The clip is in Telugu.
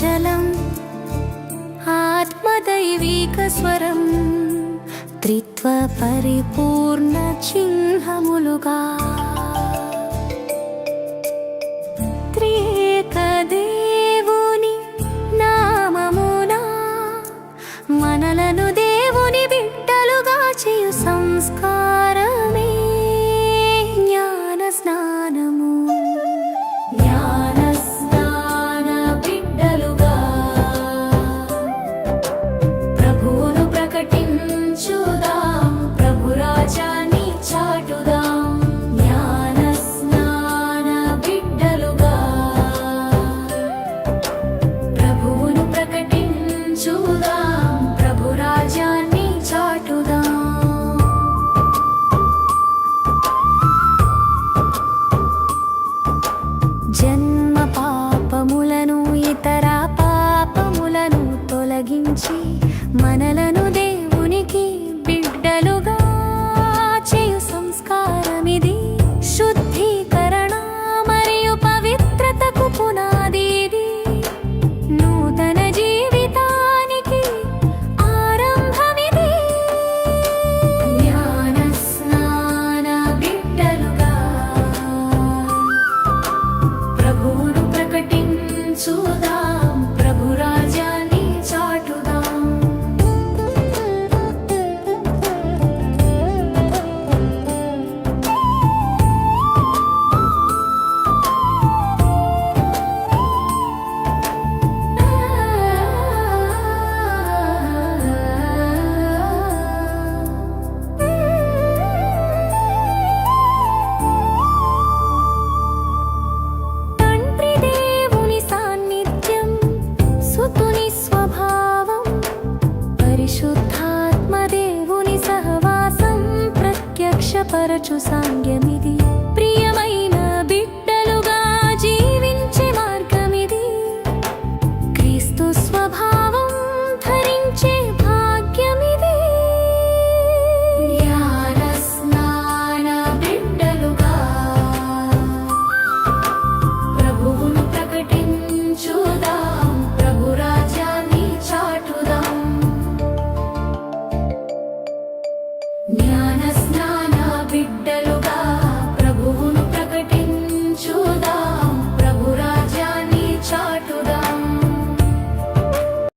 ప్రాంజలం ఆత్మదైవీకస్వరం త్రిత్వ పరిపూర్ణ చిహ్నములుగా త్రియేక దేవుని నామమున మనలను దేవుని బిడ్డలుగా చేయు సంస్కారమే జ్ఞాన స్నానము. జ్ఞాన స్నాన బిడ్డలుగా ప్రభువును ప్రకటించుదాం, ప్రభు రాజ్యాన్ని చాటుదాం. జ్ఞాన స్నాన బిడ్డలుగా ప్రభువును ప్రకటించుదాం, ప్రభు రాజ్యాన్ని చాటుదాం. జన్మ పాపములను ఇతర పాపములను తొలగించి మనలను దేవునికి బిడ్డలుగా చేయు సంస్కారమిది. శుద్ధీకరణ మరియు పవిత్రతకు పునాది ఇది. నూతన జీవితానికి ఆరంభమిది. జ్ఞాన స్నాన బిడ్డలుగా ప్రభువును ప్రకటించుదాం, ప్రభు రాజ్యాన్ని చాటుదాం. తండ్రి దేవుని సాన్నిధ్యం, సుతుని స్వభావం, పరిశుద్ధాత్మ దేవుని సహవాసం ప్రత్యక్షపరచు సాంగ్యమిది.